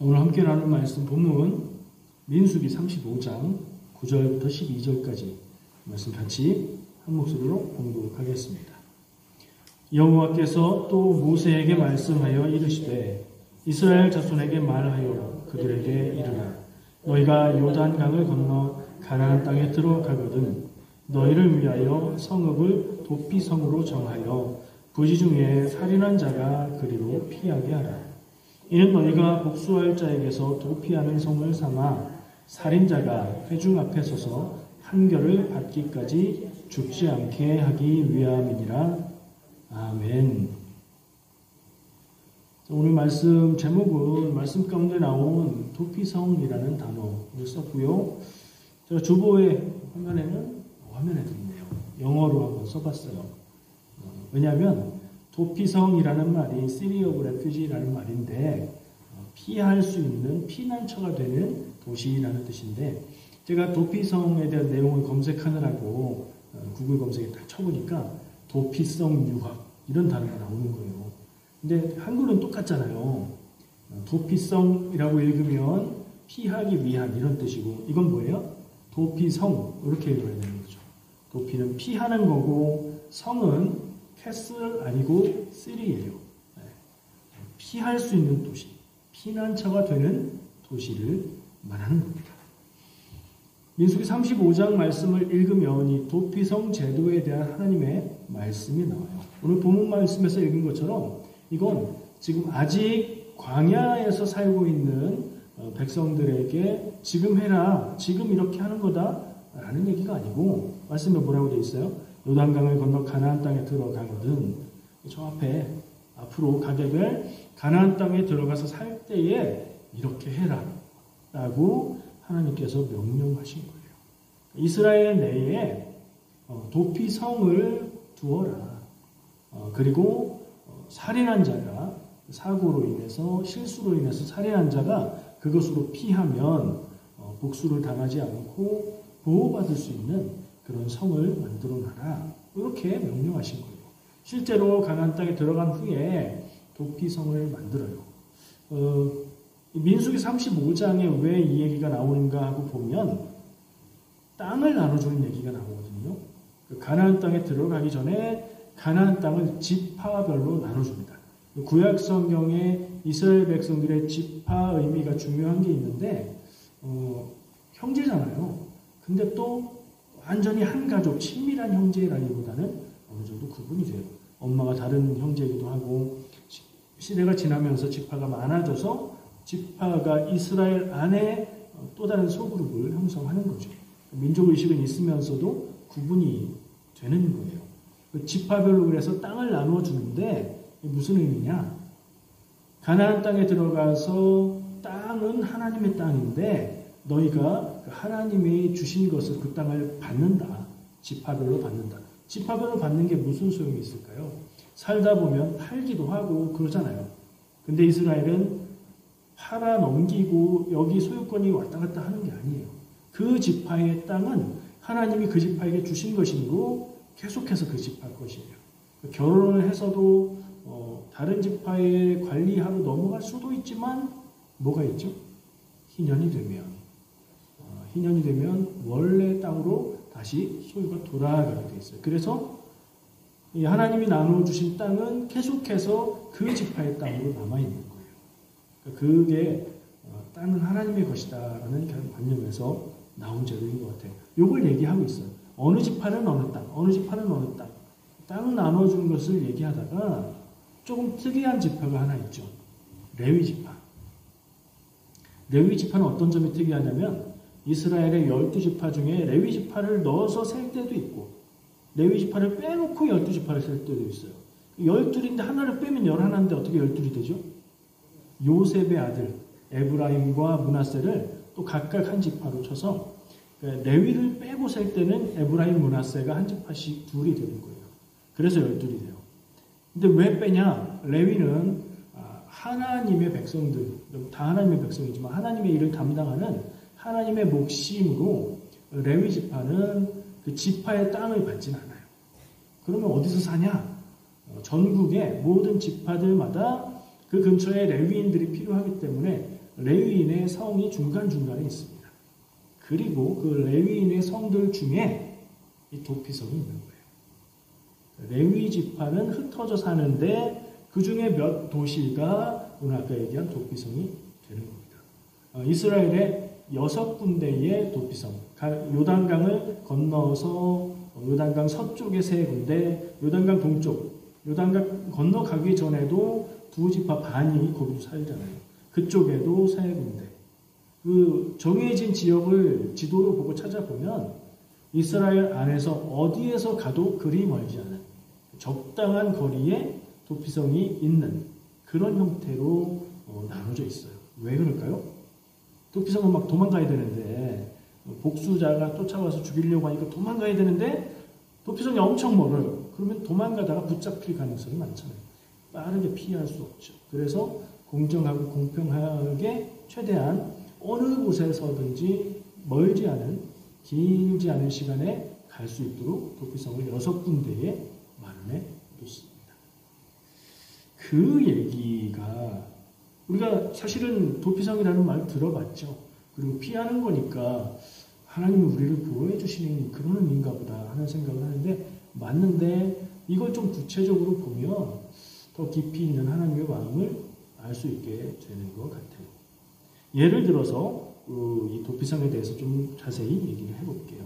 오늘 함께 나눌 말씀 본문 민수기 35장 9절부터 12절까지 말씀 같이 한 목소리로 공독하겠습니다. 여호와께서 또 모세에게 말씀하여 이르시되 이스라엘 자손에게 말하여 그들에게 이르라. 너희가 요단강을 건너 가나안 땅에 들어가거든 너희를 위하여 성읍을 도피성으로 정하여 부지 중에 살인한 자가 그리로 피하게 하라. 이는 너희가 복수할 자에게서 도피하는 성을 삼아 살인자가 회중 앞에 서서 판결을 받기까지 죽지 않게 하기 위함이니라. 아멘. 오늘 말씀 제목은 말씀 가운데 나온 도피성이라는 단어를 썼고요. 제가 주보의 화면에 있네요. 영어로 한번 써봤어요. 왜냐하면 도피성이라는 말이 City of Refugee라는 말인데 피할 수 있는 피난처가 되는 도시라는 뜻인데 제가 도피성에 대한 내용을 검색하느라고 구글 검색에 딱 쳐보니까 도피성 유학 이런 단어가 나오는 거예요. 근데 한글은 똑같잖아요. 도피성이라고 읽으면 피하기 위한 이런 뜻이고 이건 뭐예요? 도피성 이렇게 읽어야 되는 거죠. 도피는 피하는 거고 성은 캐슬 아니고 시리예요. 피할 수 있는 도시, 피난처가 되는 도시를 말하는 겁니다. 민수기 35장 말씀을 읽으면 이 도피성 제도에 대한 하나님의 말씀이 나와요. 오늘 본문 말씀에서 읽은 것처럼 이건 지금 아직 광야에서 살고 있는 백성들에게 지금 해라, 지금 이렇게 하는 거다 라는 얘기가 아니고 말씀에 뭐라고 되어 있어요? 요단강을 건너 가나안 땅에 들어가거든 저 앞으로 가게 될 가나안 땅에 들어가서 살 때에 이렇게 해라 라고 하나님께서 명령하신 거예요. 이스라엘 내에 도피성을 두어라. 그리고 살인한 자가 사고로 인해서 실수로 인해서 살인한 자가 그것으로 피하면 복수를 당하지 않고 보호받을 수 있는 그런 성을 만들어놔라. 이렇게 명령하신 거예요. 실제로 가나안 땅에 들어간 후에 도피성을 만들어요. 민수기 35장에 왜 이 얘기가 나오는가 하고 보면 땅을 나눠주는 얘기가 나오거든요. 가나안 땅에 들어가기 전에 가나안 땅을 지파별로 나눠줍니다. 구약 성경에 이스라엘 백성들의 지파 의미가 중요한 게 있는데 형제잖아요. 근데 또 완전히 한 가족, 친밀한 형제라기보다는 어느 정도 구분이 돼요. 엄마가 다른 형제이기도 하고 시대가 지나면서 지파가 많아져서 지파가 이스라엘 안에 또 다른 소그룹을 형성하는 거죠. 민족의식은 있으면서도 구분이 되는 거예요. 지파별로 그래서 땅을 나눠주는데 무슨 의미냐? 가나안 땅에 들어가서 땅은 하나님의 땅인데 너희가 하나님이 주신 것을 그 땅을 받는다. 지파별로 받는다. 지파별로 받는 게 무슨 소용이 있을까요? 살다 보면 팔기도 하고 그러잖아요. 근데 이스라엘은 팔아 넘기고 여기 소유권이 왔다 갔다 하는 게 아니에요. 그 지파의 땅은 하나님이 그 지파에게 주신 것이고 계속해서 그 지파 것이에요. 결혼을 해서도 다른 지파에 관리하러 넘어갈 수도 있지만 뭐가 있죠? 희년이 되면 원래 땅으로 다시 소유가 돌아가게 돼 있어요. 그래서 하나님이 나눠주신 땅은 계속해서 그 지파의 땅으로 남아있는 거예요. 그게 땅은 하나님의 것이다라는 관념에서 나온 제도인 것 같아요. 이걸 얘기하고 있어요. 어느 지파는 어느 땅, 어느 지파는 어느 땅. 땅 나눠준 것을 얘기하다가 조금 특이한 지파가 하나 있죠. 레위 지파. 레위 지파는 어떤 점이 특이하냐면 이스라엘의 12지파 중에 레위 지파를 넣어서 셀 때도 있고 레위 지파를 빼놓고 12지파를 셀 때도 있어요. 12인데 하나를 빼면 11인데 어떻게 12이 되죠? 요셉의 아들 에브라임과 므낫세를 또 각각 한 지파로 쳐서 레위를 빼고 셀 때는 에브라임, 므낫세가 한 지파씩 둘이 되는 거예요. 그래서 12이 돼요. 근데 왜 빼냐? 레위는 하나님의 백성들, 다 하나님의 백성이지만 하나님의 일을 담당하는 하나님의 몫임으로 레위 지파는 그 지파의 땅을 받진 않아요. 그러면 어디서 사냐? 전국의 모든 지파들마다 그 근처에 레위인들이 필요하기 때문에 레위인의 성이 중간중간에 있습니다. 그리고 그 레위인의 성들 중에 이 도피성이 있는 거예요. 레위 지파는 흩어져 사는데 그 중에 몇 도시가 오늘 아까 얘기한 도피성이 되는 겁니다. 이스라엘의 6군데의 도피성, 요단강을 건너서 요단강 서쪽에 3군데, 요단강 동쪽, 요단강 건너가기 전에도 두 지파 반이 거기도 살잖아요. 그쪽에도 3군데. 그 정해진 지역을 지도로 보고 찾아보면 이스라엘 안에서 어디에서 가도 그리 멀지 않은 적당한 거리에 도피성이 있는 그런 형태로 나눠져 있어요. 왜 그럴까요? 도피성은 막 도망가야 되는데 복수자가 쫓아와서 죽이려고 하니까 도망가야 되는데 도피성이 엄청 멀어요. 그러면 도망가다가 붙잡힐 가능성이 많잖아요. 빠르게 피할 수 없죠. 그래서 공정하고 공평하게 최대한 어느 곳에서든지 멀지 않은, 길지 않은 시간에 갈 수 있도록 도피성을 6군데에 마련해 뒀습니다. 그 얘기가 우리가 사실은 도피성이라는 말 들어봤죠. 그리고 피하는 거니까 하나님이 우리를 보호해 주시는 그런 의미인가 보다 하는 생각을 하는데 맞는데 이걸 좀 구체적으로 보면 더 깊이 있는 하나님의 마음을 알 수 있게 되는 것 같아요. 예를 들어서 이 도피성에 대해서 좀 자세히 얘기를 해볼게요.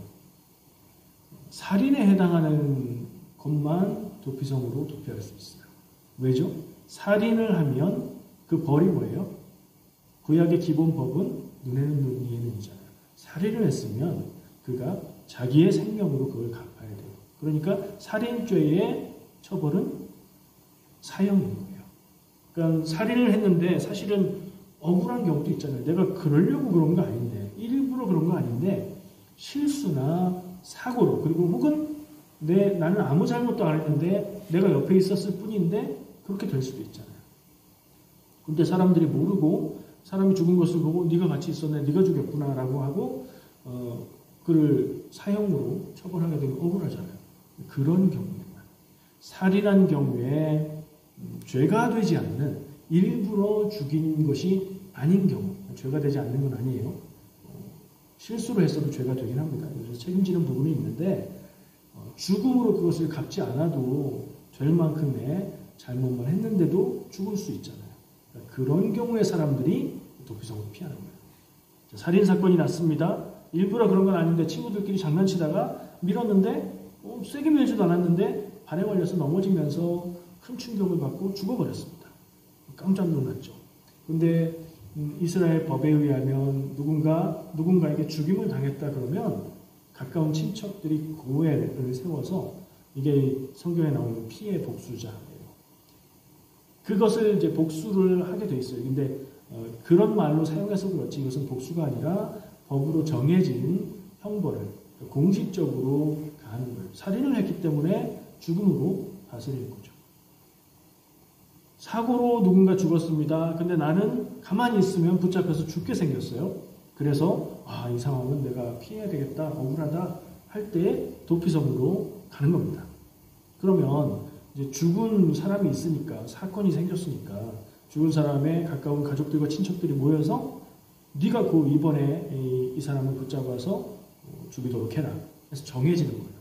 살인에 해당하는 것만 도피성으로 도피할 수 있어요. 왜죠? 살인을 하면 그 벌이 뭐예요? 구약의 기본 법은 눈에는 눈, 이에는 이잖아요. 살인을 했으면 그가 자기의 생명으로 그걸 갚아야 돼요. 그러니까 살인죄의 처벌은 사형인 거예요. 그러니까 살인을 했는데 사실은 억울한 경우도 있잖아요. 내가 그러려고 그런 거 아닌데, 일부러 그런 거 아닌데 실수나 사고로, 그리고 혹은 나는 아무 잘못도 안 했는데 내가 옆에 있었을 뿐인데 그렇게 될 수도 있잖아요. 근데 사람들이 모르고 사람이 죽은 것을 보고 네가 같이 있었네, 네가 죽였구나 라고 하고 그를 사형으로 처벌하게 되면 억울하잖아요. 그런 경우에만. 살인한 경우에 죄가 되지 않는, 일부러 죽인 것이 아닌 경우, 죄가 되지 않는 건 아니에요. 실수로 했어도 죄가 되긴 합니다. 그래서 책임지는 부분이 있는데 죽음으로 그것을 갚지 않아도 될 만큼의 잘못만 했는데도 죽을 수 있잖아요. 그러니까 그런 경우에 사람들이 도피성으로 피하는 거예요. 살인사건이 났습니다. 일부러 그런 건 아닌데 친구들끼리 장난치다가 밀었는데 세게 밀지도 않았는데 발에 걸려서 넘어지면서 큰 충격을 받고 죽어버렸습니다. 깜짝 놀랐죠. 근데 이스라엘 법에 의하면 누군가에게 죽임을 당했다 그러면 가까운 친척들이 고해를 세워서, 이게 성경에 나오는 피해 복수자예요. 그것을 이제 복수를 하게 돼 있어요. 근데 그런 말로 사용해서 그렇지 이것은 복수가 아니라 법으로 정해진 형벌을 공식적으로 가하는 거예요. 살인을 했기 때문에 죽음으로 다스리는 거죠. 사고로 누군가 죽었습니다. 근데 나는 가만히 있으면 붙잡혀서 죽게 생겼어요. 그래서 이 상황은 내가 피해야 되겠다, 억울하다 할 때 도피성으로 가는 겁니다. 그러면 이제 죽은 사람이 있으니까, 사건이 생겼으니까 죽은 사람의 가까운 가족들과 친척들이 모여서 네가 이번에 이 사람을 붙잡아서 죽이도록 해라. 그래서 정해지는 거예요.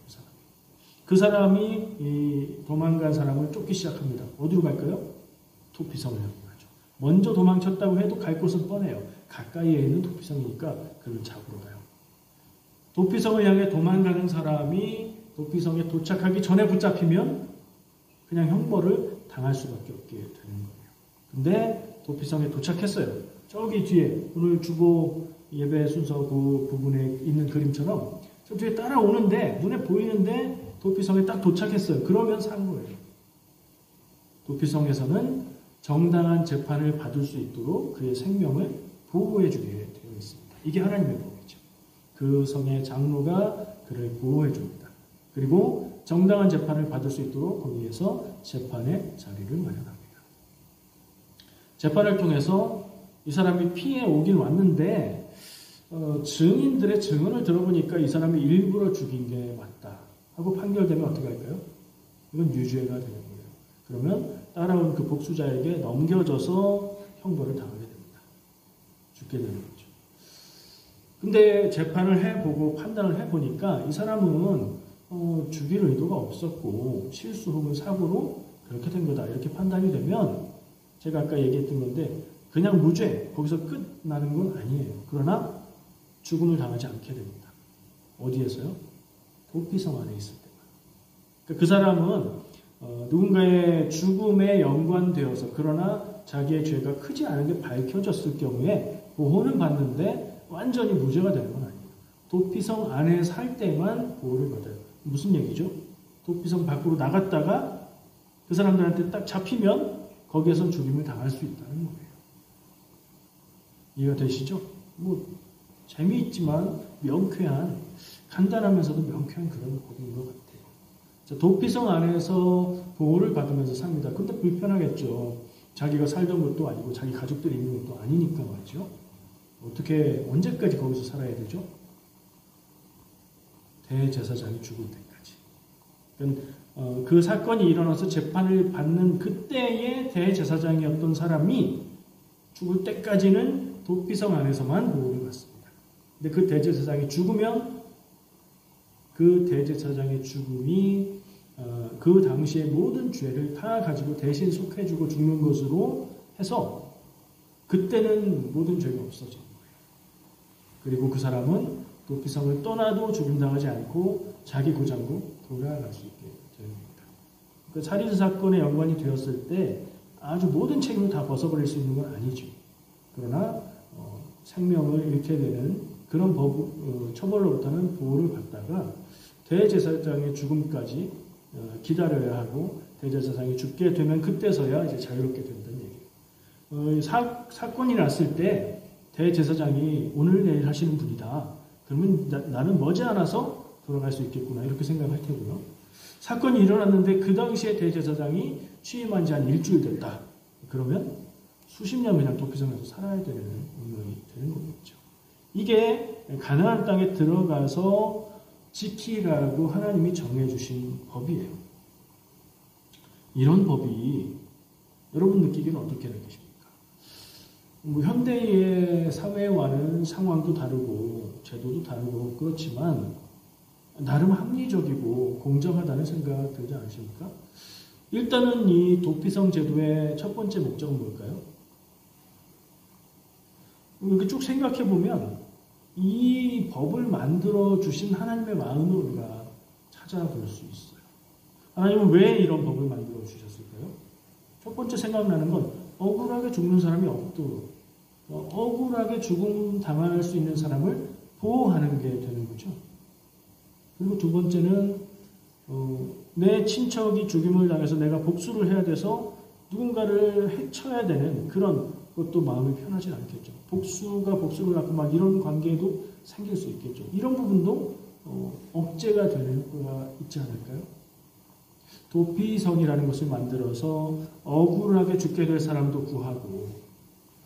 그 사람이 도망간 사람을 쫓기 시작합니다. 어디로 갈까요? 도피성을 향해 가죠. 먼저 도망쳤다고 해도 갈 곳은 뻔해요. 가까이에 있는 도피성이니까 그를 잡으러 가요. 도피성을 향해 도망가는 사람이 도피성에 도착하기 전에 붙잡히면 그냥 형벌을 당할 수밖에 없게 되는 거예요. 근데 도피성에 도착했어요. 저기 뒤에 오늘 주보 예배 순서 그 부분에 있는 그림처럼 저 뒤에 따라오는데, 눈에 보이는데 도피성에 딱 도착했어요. 그러면 산 거예요. 도피성에서는 정당한 재판을 받을 수 있도록 그의 생명을 보호해주게 되어 있습니다. 이게 하나님의 법이죠. 그 성의 장로가 그를 보호해줍니다. 그리고 정당한 재판을 받을 수 있도록 거기에서 재판의 자리를 마련합니다. 재판을 통해서 이 사람이 피해 오긴 왔는데 증인들의 증언을 들어보니까 이 사람이 일부러 죽인 게 맞다 하고 판결되면 어떻게 할까요? 이건 유죄가 되는 거예요. 그러면 따라온 그 복수자에게 넘겨져서 형벌을 당하게 됩니다. 죽게 되는 거죠. 근데 재판을 해보고 판단을 해보니까 이 사람은 죽일 의도가 없었고 실수 혹은 사고로 그렇게 된 거다 이렇게 판단이 되면 제가 아까 얘기했던 건데 그냥 무죄 거기서 끝나는 건 아니에요. 그러나 죽음을 당하지 않게 됩니다. 어디에서요? 도피성 안에 있을 때만. 그러니까 그 사람은 누군가의 죽음에 연관되어서 그러나 자기의 죄가 크지 않은 게 밝혀졌을 경우에 보호는 받는데 완전히 무죄가 되는 건 아니에요. 도피성 안에 살 때만 보호를 받아요. 무슨 얘기죠? 도피성 밖으로 나갔다가 그 사람들한테 딱 잡히면 거기에서 죽임을 당할 수 있다는 거예요. 이해가 되시죠? 뭐 재미있지만 명쾌한 간단하면서도 명쾌한 그런 법인 것 같아요. 자, 도피성 안에서 보호를 받으면서 삽니다. 근데 불편하겠죠. 자기가 살던 것도 아니고 자기 가족들이 있는 것도 아니니까 말이죠. 어떻게 언제까지 거기서 살아야 되죠? 대제사장이 죽을 때까지. 그러니까 그 사건이 일어나서 재판을 받는 그때의 대제사장이었던 사람이 죽을 때까지는 도피성 안에서만 보호를 받습니다. 근데 그 대제사장이 죽으면 그 대제사장의 죽음이 그 당시의 모든 죄를 다 가지고 대신 속해주고 죽는 것으로 해서 그때는 모든 죄가 없어진 거예요. 그리고 그 사람은 도피성을 떠나도 죽임당하지 않고 자기 고장으로 돌아갈 수 있게 됩니다. 그 살인 사건에 연관이 되었을 때 아주 모든 책임을 다 벗어버릴 수 있는 건 아니죠. 그러나 생명을 잃게 되는 그런 처벌로부터는 보호를 받다가 대제사장의 죽음까지 기다려야 하고 대제사장이 죽게 되면 그때서야 이제 자유롭게 된다는 얘기예요. 사건이 났을 때 대제사장이 오늘 내일 하시는 분이다. 그러면 나는 머지않아서 돌아갈 수 있겠구나 이렇게 생각할 테고요. 사건이 일어났는데 그 당시에 대제사장이 취임한 지 한 일주일 됐다. 그러면 수십 년 그냥 도피성에서 살아야 되는 운명이 되는 거겠죠. 이게 가나안 땅에 들어가서 지키라고 하나님이 정해주신 법이에요. 이런 법이 여러분 느끼기는 어떻게 느끼십니까? 현대의 사회와는 상황도 다르고 제도도 다르고 그렇지만 나름 합리적이고 공정하다는 생각 들지 않으십니까? 일단은 이 도피성 제도의 첫 번째 목적은 뭘까요? 이렇게 쭉 생각해 보면 이 법을 만들어 주신 하나님의 마음을 우리가 찾아볼 수 있어요. 하나님은 왜 이런 법을 만들어 주셨을까요? 첫 번째 생각나는 건 억울하게 죽는 사람이 없도록 억울하게 죽음 당할 수 있는 사람을 보호하는 게 되는 거죠. 그리고 두 번째는 내 친척이 죽임을 당해서 내가 복수를 해야 돼서 누군가를 해쳐야 되는 그런 것도 마음이 편하지 않겠죠. 복수가 복수를 낳고 막 이런 관계도 생길 수 있겠죠. 이런 부분도 억제가 되는 효과가 있지 않을까요? 도피성이라는 것을 만들어서 억울하게 죽게 될 사람도 구하고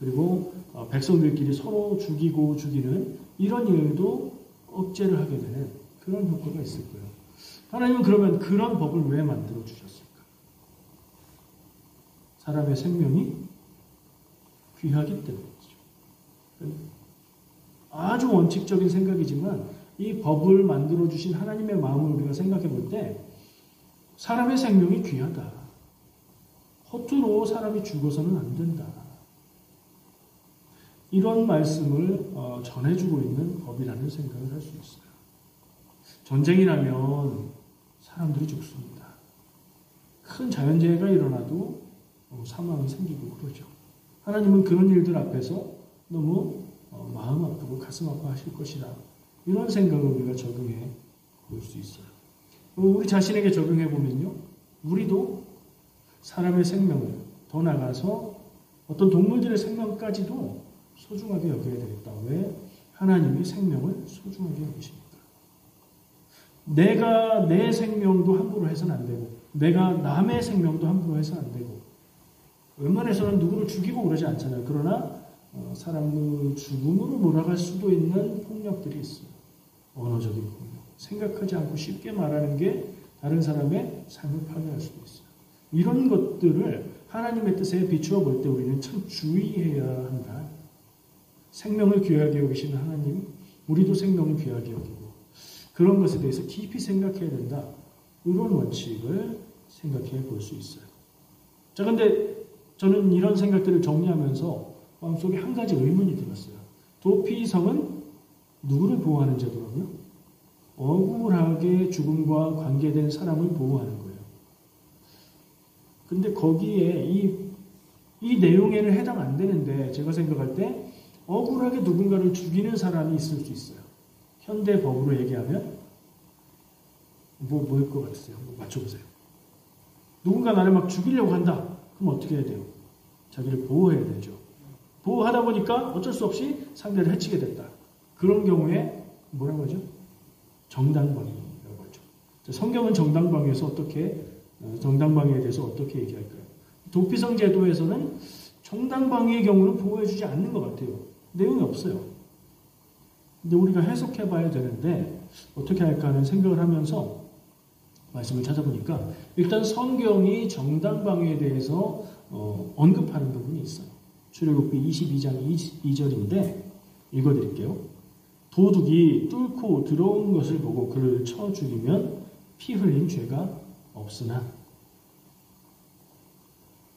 그리고 백성들끼리 서로 죽이고 죽이는 이런 일도 억제를 하게 되는 그런 효과가 있을 거예요. 하나님은 그러면 그런 법을 왜 만들어 주셨을까? 사람의 생명이 귀하기 때문이죠. 아주 원칙적인 생각이지만 이 법을 만들어 주신 하나님의 마음을 우리가 생각해 볼 때 사람의 생명이 귀하다. 허투루 사람이 죽어서는 안 된다. 이런 말씀을 전해주고 있는 법이라는 생각을 할 수 있어요. 전쟁이 나면 사람들이 죽습니다. 큰 자연재해가 일어나도 사망이 생기고 그러죠. 하나님은 그런 일들 앞에서 너무 마음 아프고 가슴 아파하실 것이다. 이런 생각을 우리가 적용해 볼 수 있어요. 우리 자신에게 적용해 보면요. 우리도 사람의 생명을 더 나가서 어떤 동물들의 생명까지도 소중하게 여겨야 되겠다. 왜? 하나님이 생명을 소중하게 여기십니까? 내가 내 생명도 함부로 해서는 안 되고 내가 남의 생명도 함부로 해서는 안 되고 웬만해서는 누구를 죽이고 그러지 않잖아요. 그러나 사람을 죽음으로 몰아갈 수도 있는 폭력들이 있어요. 언어적인 폭력. 생각하지 않고 쉽게 말하는 게 다른 사람의 삶을 파괴할 수도 있어요. 이런 것들을 하나님의 뜻에 비추어 볼 때 우리는 참 주의해야 한다. 생명을 귀하게 여기시는 하나님, 우리도 생명을 귀하게 여기고 그런 것에 대해서 깊이 생각해야 된다. 이런 원칙을 생각해 볼 수 있어요. 자, 근데 저는 이런 생각들을 정리하면서 마음속에 한 가지 의문이 들었어요. 도피성은 누구를 보호하는 제도라고요? 억울하게 죽음과 관계된 사람을 보호하는 거예요. 근데 거기에 이 내용에는 해당 안 되는데 제가 생각할 때 억울하게 누군가를 죽이는 사람이 있을 수 있어요. 현대 법으로 얘기하면 뭐일 것 같으세요? 맞춰보세요. 누군가 나를 막 죽이려고 한다. 그럼 어떻게 해야 돼요? 자기를 보호해야 되죠. 보호하다 보니까 어쩔 수 없이 상대를 해치게 됐다. 그런 경우에 뭐라고 하죠? 정당방위라고 하죠. 성경은 정당방위에 대해서 어떻게 얘기할까요? 도피성 제도에서는 정당방위의 경우는 보호해주지 않는 것 같아요. 내용이 없어요. 근데 우리가 해석해 봐야 되는데 어떻게 할까 하는 생각을 하면서 말씀을 찾아보니까 일단 성경이 정당방위에 대해서 언급하는 부분이 있어요. 출애굽기 22장 2절인데 읽어드릴게요. 도둑이 뚫고 들어온 것을 보고 그를 쳐 죽이면 피 흘린 죄가 없으나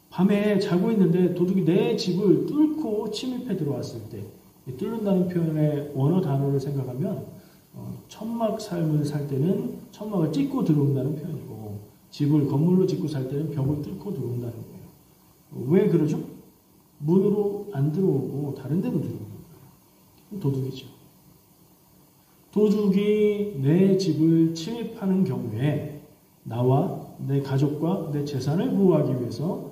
밤에 자고 있는데 도둑이 내 집을 뚫고 침입해 들어왔을 때 뚫는다는 표현의 원어 단어를 생각하면 천막 삶을 살 때는 천막을 찢고 들어온다는 표현이고 건물로 짓고 살 때는 벽을 뚫고 들어온다는 거예요. 왜 그러죠? 문으로 안 들어오고 다른 데로 들어오는 거예요. 도둑이죠. 도둑이 내 집을 침입하는 경우에 나와 내 가족과 내 재산을 보호하기 위해서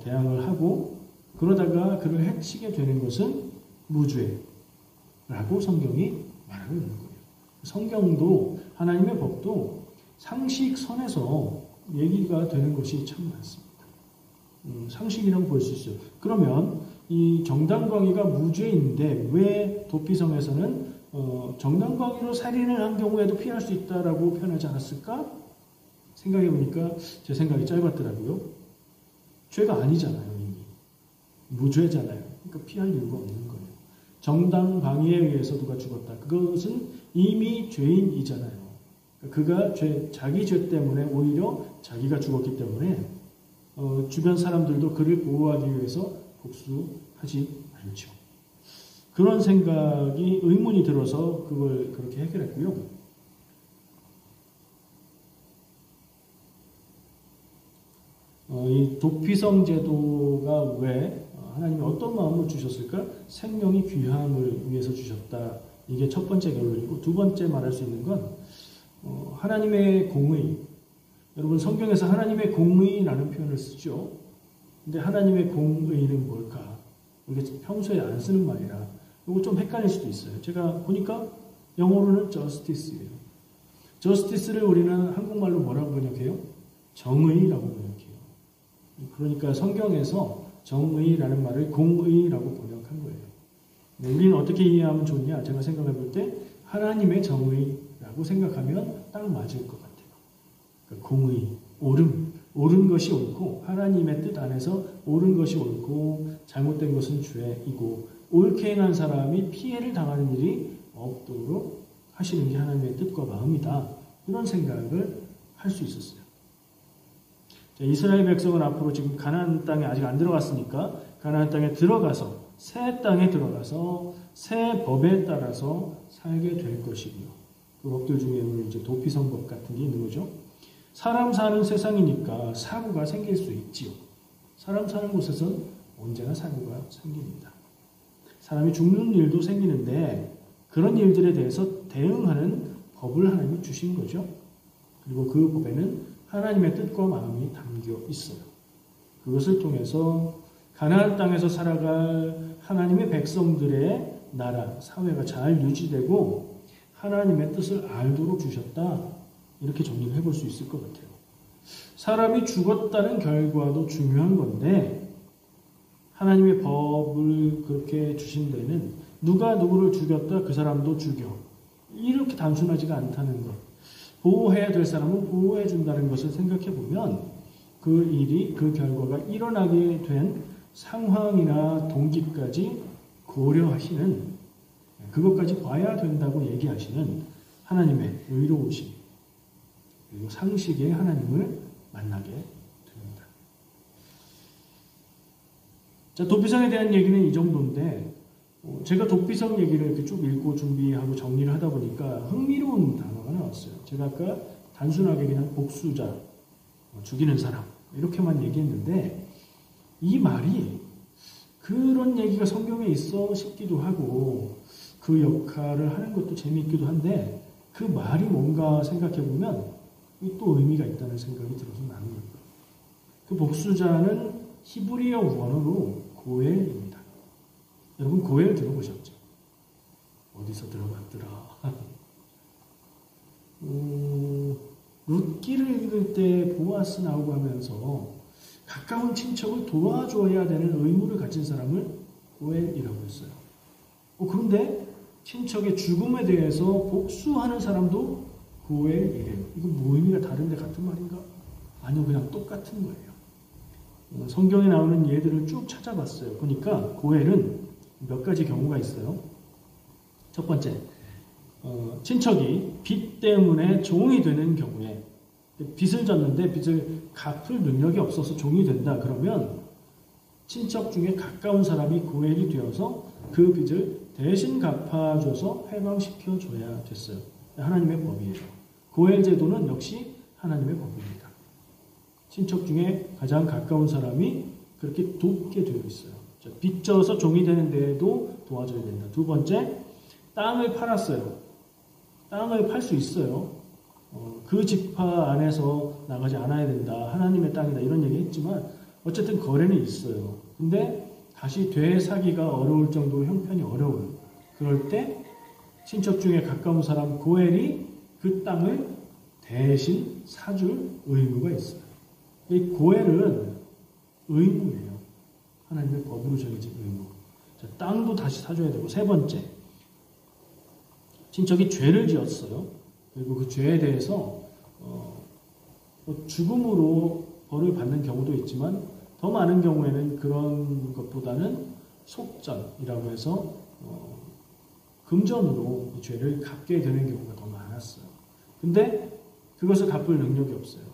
대항을 하고 그러다가 그를 해치게 되는 것은 무죄라고 성경이 말하고 있는 거예요. 성경도 하나님의 법도 상식선에서 얘기가 되는 것이 참 많습니다. 상식이라고 볼 수 있어요. 그러면 이 정당방위가 무죄인데 왜 도피성에서는 정당방위로 살인을 한 경우에도 피할 수 있다라고 표현하지 않았을까? 생각해 보니까 제 생각이 짧았더라고요. 죄가 아니잖아요, 이미. 무죄잖아요. 그러니까 피할 이유가 없는 거예요. 정당방위에 의해서 누가 죽었다. 그것은 이미 죄인이잖아요. 그가 자기 죄 때문에 오히려 자기가 죽었기 때문에 주변 사람들도 그를 보호하기 위해서 복수하지 않죠. 그런 생각이 의문이 들어서 그걸 그렇게 해결했고요. 이 도피성 제도가 왜 하나님이 어떤 마음을 주셨을까? 생명이 귀함을 위해서 주셨다. 이게 첫 번째 결론이고 두 번째 말할 수 있는 건 하나님의 공의. 여러분 성경에서 하나님의 공의라는 표현을 쓰죠. 근데 하나님의 공의는 뭘까? 이게 평소에 안 쓰는 말이라 이거 좀 헷갈릴 수도 있어요. 제가 보니까 영어로는 justice예요. justice를 우리는 한국말로 뭐라고 번역해요? 정의라고 번역해요. 그러니까 성경에서 정의라는 말을 공의라고 번역한 거예요. 우리는 어떻게 이해하면 좋냐? 제가 생각해 볼 때 하나님의 정의라고 생각하면 딱 맞을 것 같아요. 그러니까 공의, 옳은 것이 옳고 하나님의 뜻 안에서 옳은 것이 옳고 잘못된 것은 죄이고 옳게 행한 사람이 피해를 당하는 일이 없도록 하시는 게 하나님의 뜻과 마음이다. 이런 생각을 할 수 있었어요. 이스라엘 백성은 앞으로 지금 가나안 땅에 아직 안 들어갔으니까 가나안 땅에 들어가서 새 땅에 들어가서 새 법에 따라서 살게 될 것이고요. 그 법들 중에는 이제 도피성법 같은 게 있는 거죠. 사람 사는 세상이니까 사고가 생길 수 있지요. 사람 사는 곳에선 언제나 사고가 생깁니다. 사람이 죽는 일도 생기는데 그런 일들에 대해서 대응하는 법을 하나님이 주신 거죠. 그리고 그 법에는 하나님의 뜻과 마음이 담겨 있어요. 그것을 통해서 가나안 땅에서 살아갈 하나님의 백성들의 나라, 사회가 잘 유지되고 하나님의 뜻을 알도록 주셨다. 이렇게 정리를 해볼 수 있을 것 같아요. 사람이 죽었다는 결과도 중요한 건데 하나님의 법을 그렇게 주신 데는 누가 누구를 죽였다 그 사람도 죽여. 이렇게 단순하지가 않다는 것. 보호해야 될 사람은 보호해 준다는 것을 생각해 보면 그 결과가 일어나게 된 상황이나 동기까지 고려하시는, 그것까지 봐야 된다고 얘기하시는 하나님의 의로우심, 그리고 상식의 하나님을 만나게 됩니다. 자, 도피성에 대한 얘기는 이 정도인데, 제가 도피성 얘기를 이렇게 쭉 읽고 준비하고 정리를 하다 보니까 흥미로운 단어가 나왔어요. 제가 아까 단순하게 그냥 복수자, 죽이는 사람, 이렇게만 얘기했는데, 이 말이 그런 얘기가 성경에 있어 싶기도 하고, 그 역할을 하는 것도 재미있기도 한데, 그 말이 뭔가 생각해보면 또 의미가 있다는 생각이 들어서 나는 거예요. 그 복수자는 히브리어 원어로 고엘입니다. 여러분 고엘 들어보셨죠? 어디서 들어봤더라? 룻기를 읽을 때 보아스 나오고 하면서 가까운 친척을 도와줘야 되는 의무를 가진 사람을 고엘이라고 했어요. 그런데 친척의 죽음에 대해서 복수하는 사람도 고엘이래요. 이거 뭐 의미가 다른데 같은 말인가? 아니요, 그냥 똑같은 거예요. 성경에 나오는 예들을 쭉 찾아봤어요. 그러니까 고엘은 몇 가지 경우가 있어요. 첫 번째, 친척이 빚 때문에 종이 되는 경우에, 빚을 졌는데 빚을 갚을 능력이 없어서 종이 된다. 그러면 친척 중에 가까운 사람이 고엘이 되어서 그 빚을 대신 갚아줘서 해방시켜줘야 됐어요. 하나님의 법이에요. 고엘 제도는 역시 하나님의 법입니다. 친척 중에 가장 가까운 사람이 그렇게 돕게 되어 있어요. 빚져서 종이 되는 데에도 도와줘야 된다. 두 번째, 땅을 팔았어요. 땅을 팔 수 있어요. 그 지파 안에서 나가지 않아야 된다. 하나님의 땅이다. 이런 얘기 했지만 어쨌든 거래는 있어요. 근데 다시 되사기가 어려울 정도로 형편이 어려워요. 그럴 때 친척 중에 가까운 사람 고엘이 그 땅을 대신 사줄 의무가 있어요. 이 고엘은 의무예요. 하나님의 법으로 정해진 의무. 자, 땅도 다시 사줘야 되고, 세 번째, 친척이 죄를 지었어요. 그리고 그 죄에 대해서 죽음으로 벌을 받는 경우도 있지만 더 많은 경우에는 그런 것보다는 속전이라고 해서 금전으로 이 죄를 갚게 되는 경우가 더 많았어요. 근데 그것을 갚을 능력이 없어요.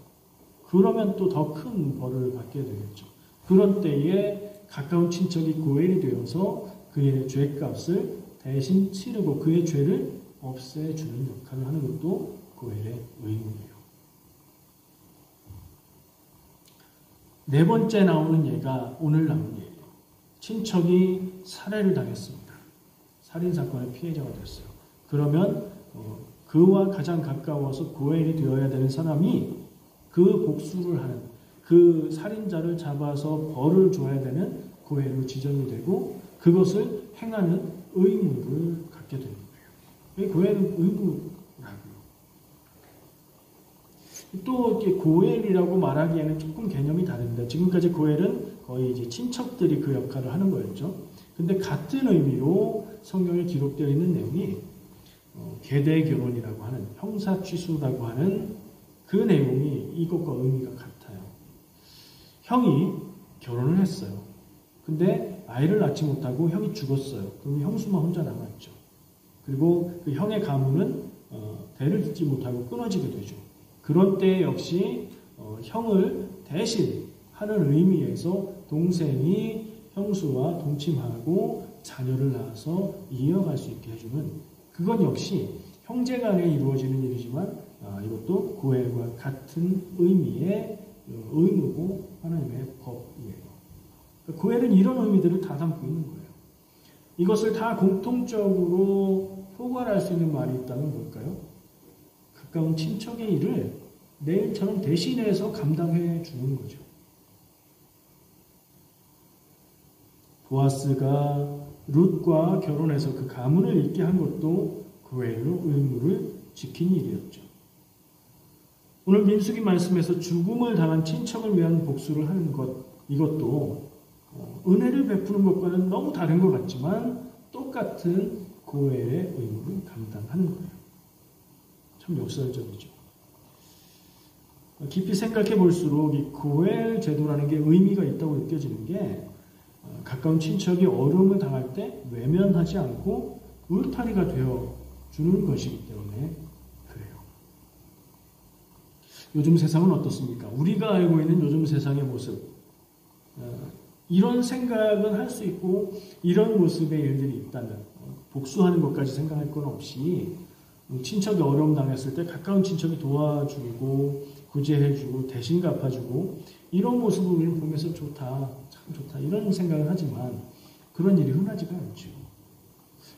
그러면 또 더 큰 벌을 받게 되겠죠. 그런 때에 가까운 친척이 고엘이 되어서 그의 죄값을 대신 치르고 그의 죄를 없애주는 역할을 하는 것도 고엘의 의무예요. 네 번째 나오는 예가 오늘 나온 예예요. 친척이 살해를 당했습니다. 살인사건의 피해자가 됐어요. 그러면 그와 가장 가까워서 고엘이 되어야 되는 사람이 그 복수를 하는, 그 살인자를 잡아서 벌을 줘야 되는 고엘로 지정이 되고 그것을 행하는 의무를 갖게 되는 거예요. 고엘은 의무라고요. 또 이렇게 고엘이라고 말하기에는 조금 개념이 다릅니다. 지금까지 고엘은 거의 이제 친척들이 그 역할을 하는 거였죠. 근데 같은 의미로 성경에 기록되어 있는 내용이 계대 결혼이라고 하는 형사 취수라고 하는 그 내용이 이것과 의미가 같아요. 형이 결혼을 했어요. 근데 아이를 낳지 못하고 형이 죽었어요. 그럼 형수만 혼자 남았죠. 그리고 그 형의 가문은 대를 잇지 못하고 끊어지게 되죠. 그런 때 역시 형을 대신 하는 의미에서 동생이 형수와 동침하고 자녀를 낳아서 이어갈 수 있게 해주는, 그건 역시 형제간에 이루어지는 일이지만 이것도 고엘과 같은 의미의 의무고 하나님의 법이에요. 고엘은 이런 의미들을 다 담고 있는 거예요. 이것을 다 공통적으로 포괄할 수 있는 말이 있다면 뭘까요? 가까운 친척의 일을 내 일처럼 대신해서 감당해 주는 거죠. 보아스가 룻과 결혼해서 그 가문을 잇게 한 것도 고엘로 의무를 지킨 일이었죠. 오늘 민수기 말씀에서 죽음을 당한 친척을 위한 복수를 하는 것, 이것도 은혜를 베푸는 것과는 너무 다른 것 같지만 똑같은 고엘의 의무를 감당하는 거예요. 참 역설적이죠. 깊이 생각해 볼수록 이 고엘 제도라는 게 의미가 있다고 느껴지는 게 가까운 친척이 어려움을 당할 때 외면하지 않고 울타리가 되어 주는 것이기 때문에 그래요. 요즘 세상은 어떻습니까? 우리가 알고 있는 요즘 세상의 모습, 이런 생각은 할 수 있고 이런 모습의 일들이 있다면 복수하는 것까지 생각할 건 없이 친척이 어려움 당했을 때 가까운 친척이 도와주고 구제해주고 대신 갚아주고 이런 모습을 우리는 보면서 좋다, 참 좋다 이런 생각을 하지만 그런 일이 흔하지가 않죠.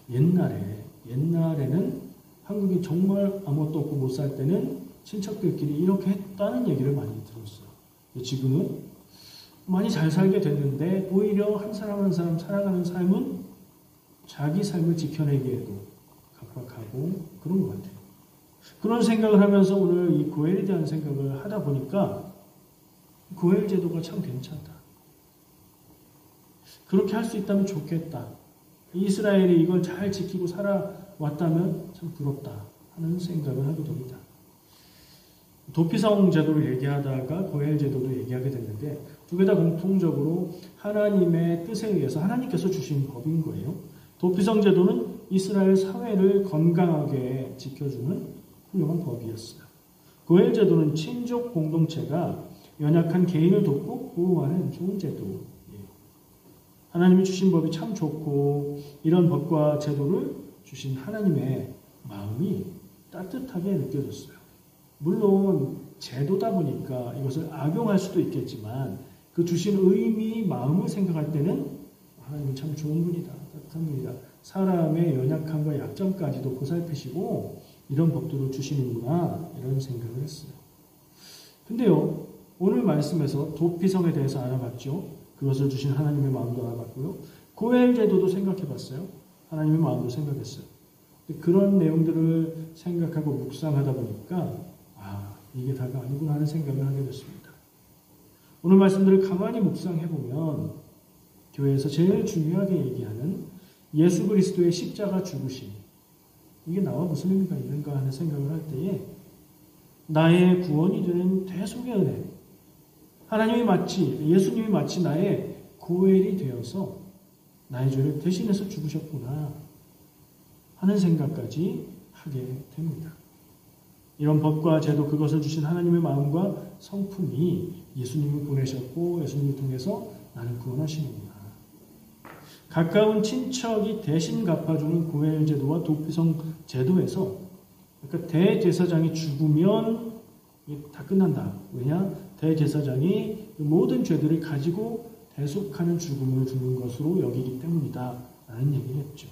옛날에는 한국이 정말 아무것도 없고 못 살 때는 친척들끼리 이렇게 했다는 얘기를 많이 들었어요. 지금은 많이 잘 살게 됐는데 오히려 한 사람 한 사람 살아가는 삶은 자기 삶을 지켜내기에도 각박하고 그런 것 같아요. 그런 생각을 하면서 오늘 이 고엘에 대한 생각을 하다 보니까 고엘 제도가 참 괜찮다. 그렇게 할 수 있다면 좋겠다. 이스라엘이 이걸 잘 지키고 살아왔다면 참 부럽다 하는 생각을 하게 됩니다. 도피성 제도를 얘기하다가 고엘 제도도 얘기하게 됐는데 두 개 다 공통적으로 하나님의 뜻에 의해서 하나님께서 주신 법인 거예요. 도피성 제도는 이스라엘 사회를 건강하게 지켜주는 훌륭한 법이었어요. 고엘 제도는 친족 공동체가 연약한 개인을 돕고 보호하는 좋은 제도예요. 하나님이 주신 법이 참 좋고 이런 법과 제도를 주신 하나님의 마음이 따뜻하게 느껴졌어요. 물론 제도다 보니까 이것을 악용할 수도 있겠지만 그 주신 의미, 마음을 생각할 때는 하나님은 참 좋은 분이다, 따뜻한 분이다. 사람의 연약함과 약점까지도 보살피시고 이런 법도를 주시는구나 이런 생각을 했어요. 근데요, 오늘 말씀에서 도피성에 대해서 알아봤죠. 그것을 주신 하나님의 마음도 알아봤고요. 고엘 제도도 생각해봤어요. 하나님의 마음도 생각했어요. 그런 내용들을 생각하고 묵상하다 보니까 이게 다가 아니구나 하는 생각을 하게 됐습니다. 오늘 말씀들을 가만히 묵상해보면 교회에서 제일 중요하게 얘기하는 예수 그리스도의 십자가 죽으심, 이게 나와 무슨 의미가 있는가 하는 생각을 할 때에 나의 구원이 되는 대속의 은혜, 예수님이 마치 나의 고엘이 되어서 나의 죄를 대신해서 죽으셨구나 하는 생각까지 하게 됩니다. 이런 법과 제도, 그것을 주신 하나님의 마음과 성품이 예수님을 보내셨고 예수님을 통해서 나를 구원하시는구나. 가까운 친척이 대신 갚아주는 고엘 제도와 도피성 제도에서 그러니까 대제사장이 죽으면 다 끝난다. 왜냐? 대제사장이 모든 죄들을 가지고 대속하는 죽음을 주는 것으로 여기기 때문이다 라는 얘기를 했죠.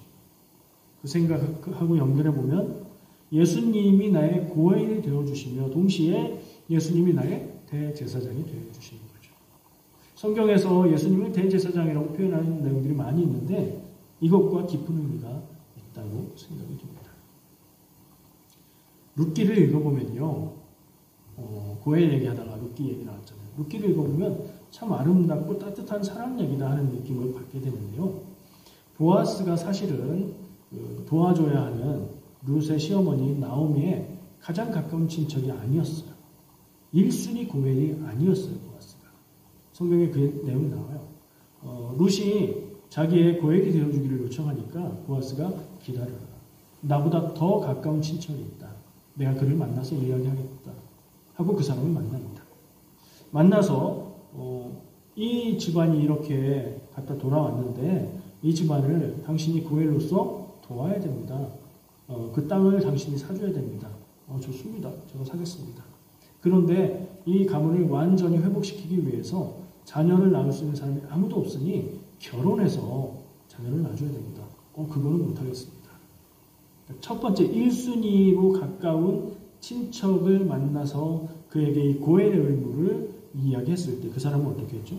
그 생각하고 연결해보면 예수님이 나의 고엘이 되어주시며 동시에 예수님이 나의 대제사장이 되어주시는 거죠. 성경에서 예수님을 대제사장이라고 표현하는 내용들이 많이 있는데 이것과 깊은 의미가 있다고 생각이 듭니다. 룻기를 읽어보면요. 고엘 얘기하다가 룻기 얘기 나왔잖아요. 룻기를 읽어보면 참 아름답고 따뜻한 사람 얘기다 하는 느낌을 받게 되는데요. 보아스가 사실은 도와줘야 하는 룻의 시어머니 나오미의 가장 가까운 친척이 아니었어요. 1순위 고엘이 아니었어요. 보아스가. 성경에 그 내용이 나와요. 룻이 자기의 고엘이 되어주기를 요청하니까 보아스가 기다려라. 나보다 더 가까운 친척이 있다. 내가 그를 만나서 이야기하겠다. 하고 그 사람을 만납니다. 만나서 이 집안이 이렇게 갔다 돌아왔는데 이 집안을 당신이 고엘로서 도와야 됩니다. 그 땅을 당신이 사줘야 됩니다. 좋습니다. 제가 사겠습니다. 그런데 이 가문을 완전히 회복시키기 위해서 자녀를 낳을 수 있는 사람이 아무도 없으니 결혼해서 자녀를 낳아줘야 됩니다. 그거는 못하겠습니다. 첫 번째 1순위로 가까운 친척을 만나서 그에게 이 고엘의 의무를 이야기했을 때 그 사람은 어떻게 했죠?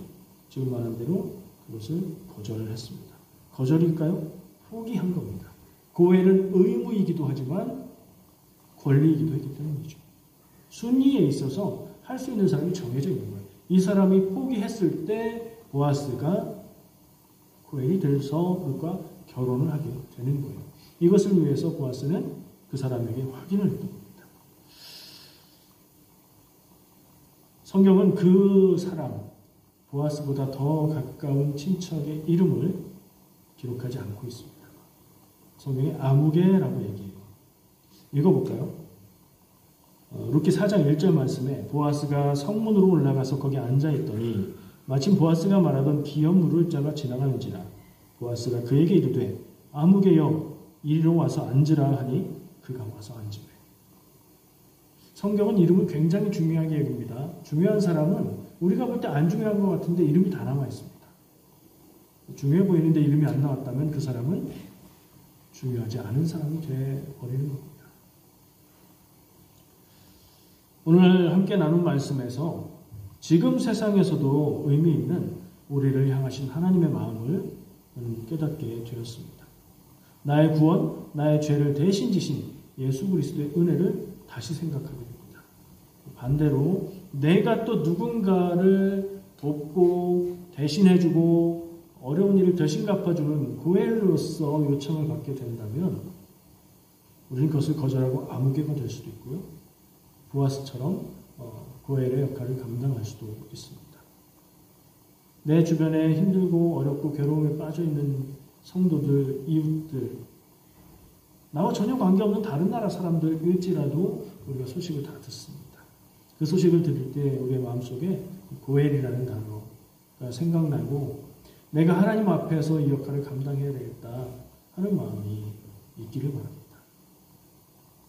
지금 말한 대로 그것을 거절을 했습니다. 거절일까요? 포기한 겁니다. 고엘은 의무이기도 하지만 권리이기도 했기 때문이죠. 순위에 있어서 할 수 있는 사람이 정해져 있는 거예요. 이 사람이 포기했을 때 보아스가 고엘이 돼서 그과 결혼을 하게 되는 거예요. 이것을 위해서 보아스는 그 사람에게 확인을 했던 겁니다. 성경은 그 사람, 보아스보다 더 가까운 친척의 이름을 기록하지 않고 있습니다. 성경에 아무개라고 얘기해요. 읽어볼까요? 룻기 4장 1절 말씀에 보아스가 성문으로 올라가서 거기 앉아있더니 마침 보아스가 말하던 기업 누를 자가 지나가는지라 보아스가 그에게 이르되 아무개여 이리로 와서 앉으라 하니 그가 와서 앉으래. 성경은 이름을 굉장히 중요하게 여깁니다. 중요한 사람은 우리가 볼 때 안 중요한 것 같은데 이름이 다 남아 있습니다. 중요해 보이는데 이름이 안 나왔다면 그 사람은 중요하지 않은 사람이 되어버리는 겁니다. 오늘 함께 나눈 말씀에서 지금 세상에서도 의미 있는 우리를 향하신 하나님의 마음을 깨닫게 되었습니다. 나의 구원, 나의 죄를 대신 지신 예수 그리스도의 은혜를 다시 생각하게 됩니다. 반대로 내가 또 누군가를 돕고 대신해주고 어려운 일을 대신 갚아주는 고엘로서 요청을 받게 된다면 우리는 그것을 거절하고 아무개가 될 수도 있고요. 보아스처럼 고엘의 역할을 감당할 수도 있습니다. 내 주변에 힘들고 어렵고 괴로움에 빠져있는 성도들, 이웃들, 나와 전혀 관계없는 다른 나라 사람들일지라도 우리가 소식을 다 듣습니다. 그 소식을 들을 때 우리의 마음속에 고엘이라는 단어가 생각나고 내가 하나님 앞에서 이 역할을 감당해야 되겠다 하는 마음이 있기를 바랍니다.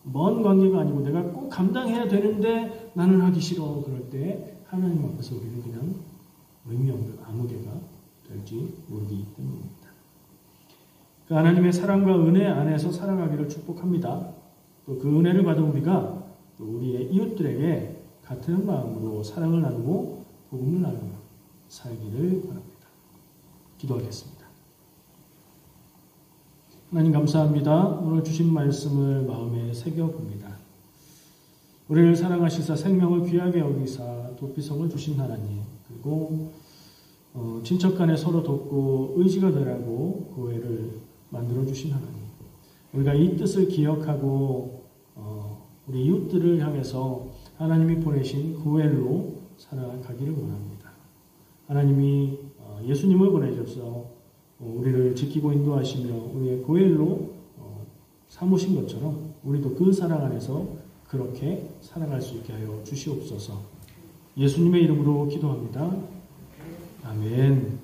먼 관계가 아니고 내가 꼭 감당해야 되는데 나는 하기 싫어 그럴 때 하나님 앞에서 우리는 그냥 의미 없는 아무개가 될지 모르기 때문입니다. 그 하나님의 사랑과 은혜 안에서 살아가기를 축복합니다. 또 그 은혜를 받은 우리가 또 우리의 이웃들에게 같은 마음으로 사랑을 나누고 복음을 나누며 살기를 바랍니다. 기도하겠습니다. 하나님 감사합니다. 오늘 주신 말씀을 마음에 새겨봅니다. 우리를 사랑하시사 생명을 귀하게 여기사 도피성을 주신 하나님, 그리고 친척 간에 서로 돕고 의지가 되라고 교회를 만들어주신 하나님, 우리가 이 뜻을 기억하고 우리 이웃들을 향해서 하나님이 보내신 고엘로 살아가기를 원합니다. 하나님이 예수님을 보내셔서 우리를 지키고 인도하시며 우리의 고엘로 삼으신 것처럼 우리도 그 사랑 안에서 그렇게 살아갈 수 있게 하여 주시옵소서. 예수님의 이름으로 기도합니다. 아멘.